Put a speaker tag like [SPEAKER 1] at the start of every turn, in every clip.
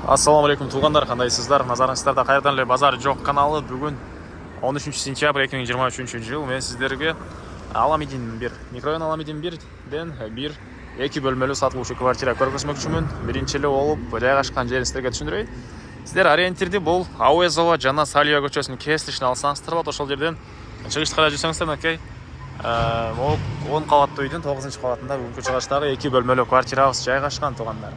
[SPEAKER 1] Ассаламу алейкум туугандар, кандайсыздар? Назарыңыздарда кайрадан эле Базар жок каналы. Бүгүн 13 сентябрь 2023 жыл. Мен сиздерге Аламидин 1, микрорайон Аламидин 1ден бир эки бөлмөлүү сатылуучу квартира көргөзмөкчүмүн. Биринчи эле болуп жайгашкан жерин сиздерге түшүндүрөйүн. Сиздер ориентирди бул Ауезова жана Салия көчөсүнүн кесилишине алсаңыздар болот. Ошол жерден чыгышты карай жүрсөңүздөр, мынакей 10 кабаттуу үйдүн 9-кабатында бүгүнкү чыгыштагы эки бөлмөлүү квартирабыз жайгашкан туугандар.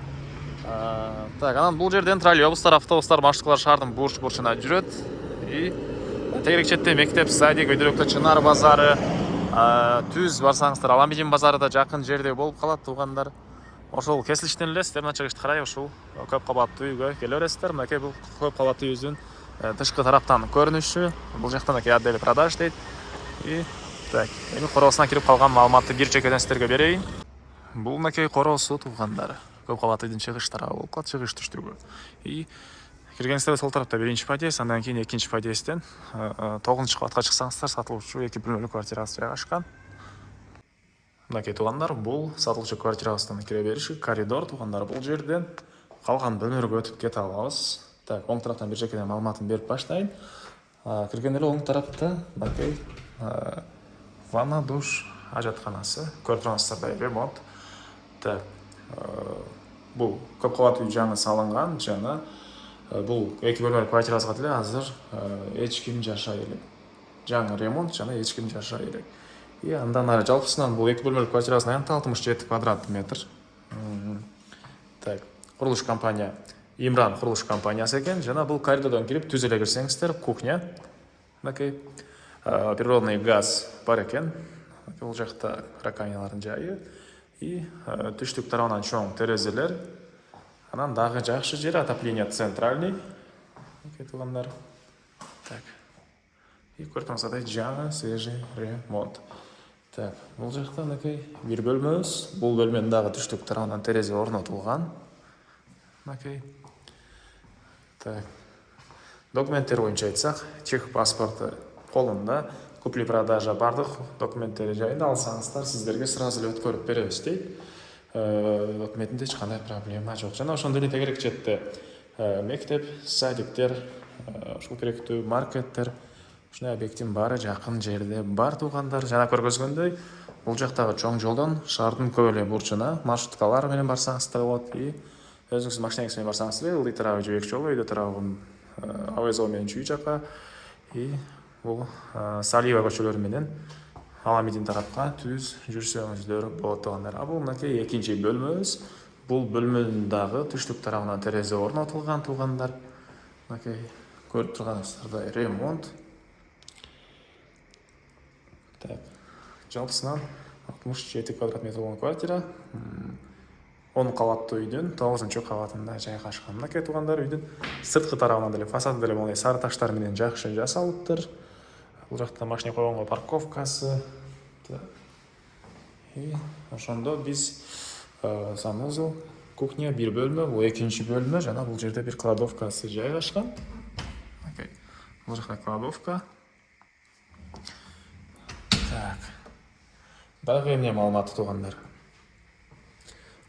[SPEAKER 1] Так, анан бул жерден троллейбустар, автобустар, маршруткалар шаардын бурч бурчуна жүрөт. И тегерек четте мектеп, садик, өйдөлөктө Чынар базары, түз барсаңыздар Аламидин базары да жакын жерде болуп калат туугандар. Ошол кесилиштен эле сиздер мына чыгышты карай ушул көп кабаттуу үйгө келе бересиздер. Мынакей бул көп кабаттуу үйүбүздүн тышкы тараптан көрүнүшү. Бул жактан мынакей отдели продаж дейт. И так, эми короосуна кирип калган маалыматты бир чекеден сиздерге берейин. Бул мынакей короосу туугандар. Көп кабаттуу үйдүн чыгыш тарабы болуп калат, чыгыш түштүгү. И киргенсиздер сол тарапта биринчи подъезд, андан кийин экинчи подъездден 9-кабатка чыксаңыздар сатылуучу эки бөлмөлүү квартирабыз жайгашкан. Мынакей туугандар, бул сатылуучу квартирабыздын кире бериши коридор туугандар. Бул жерден калган бөлмөлөргө өтүп кете алабыз. Так, оң тараптан бир жекеден маалыматын берип баштайын. Киргенде эле оң тарапта мынакей ванна, душ, ажатканасы, көрүп тургансыздардай ремонт. Так, бул көп кабаттуу үй жаңы салынган жана бул эки бөлмөлүү квартирабызга деле азыр эч ким жашай элек. Жаңы ремонт жана эч ким жашай элек. И андан ары жалпысынан бул эки бөлмөлүү квартирабыздын аянты 67 квадрат метр. Так, курулуш компания Имран курулуш компаниясы экен. Жана бул коридордон кирип түз эле кирсеңиздер, кухня. Мынакей природный газ бар экен. Бул жакта раканиялардын жайы. И түштүк тарабынан чоң терезелер. Анан дагы жакшы жери отопление центральный. Мынакей туугандар. Так. И көрүп тургансыздардай жаңы свежий ремонт. Так, бул жакта мынакей бир бөлмөбүз. Бул бөлмөнүн дагы түштүк тарабынан терезе орнотулган. Мынакей. Так. Документтер боюнча айтсак, чек паспорту колунда, купли-продажа бардык документтери жайында алсаңыздар, сиздерге сразу эле өткөрүп беребиз дейт. Документинде эч кандай проблема жок. Жана ошондой эле тегерек четте мектеп, садиктер, ушул керектүү маркеттер, ушундай объекттин баары жакын жерде бар туугандар. Жана көргөзгөндөй, бул жактагы чоң жолдон шаардын көп эле бурчуна маршруткалар менен барсаңыздар болот. И өзүңүз машинаңыз менен барсаңыз эле ылдый тарабы жибек жолу, өйдө тарабын Ауезова менен чүй жака. И бул Салия көчөлөрү менен Аламидин тарапка түз жүрсөңүздөр болот туугандар. Бул мынакей экинчи бөлмөбүз. Бул бөлмөнүн дагы түштүк тарабынан терезе орнотулган туугандар. Мынакей көрүп турганыңыздардай ремонт. Так, жалпысынан 67 квадрат метр болгон квартира. 10 кабаттуу үйдүн 9-кабатында жайгашкан. Мынакей туугандар, үйдүн сырткы тарабынан деле, фасады деле мондай сары таштар менен жакшы жасалыптыр. Бул жакта машина койгонго парковкасы. И ошондо биз санузел, кухня бир бөлмө, бул экинчи бөлмө, жана бул жерде бир кладовкасы жайгашкан. Окей. Бул жакта кладовка. Так. Дагы эмне маалымат туугандар?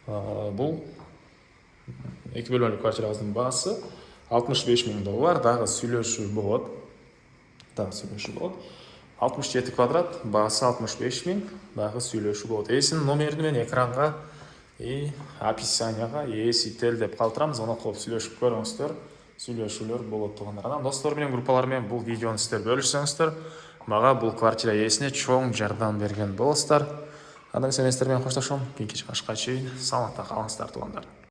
[SPEAKER 1] Бул эки бөлмөлүү квартирабыздын баасы 65 000 доллар, дагы сүйлөшүү болот. 67 квадрат, баасы 65 000, дагы сүйлөшүү болот. Эсинин номерин мен экранга и описанияга ээсител деп калтырабыз. Аны окуп сүйлөшүп көрүңүздөр. Сүйлөшүүлөр болот туугандар. Анан достор менен, группалар менен бул видеону сиздер бөлүшсөңүздөр, мага бул квартира ээсине чоң жардам берген болосуздар. Андан эместер менен коштошом. Кийинки чыгышка чейин саламатта калыңыздар туугандар.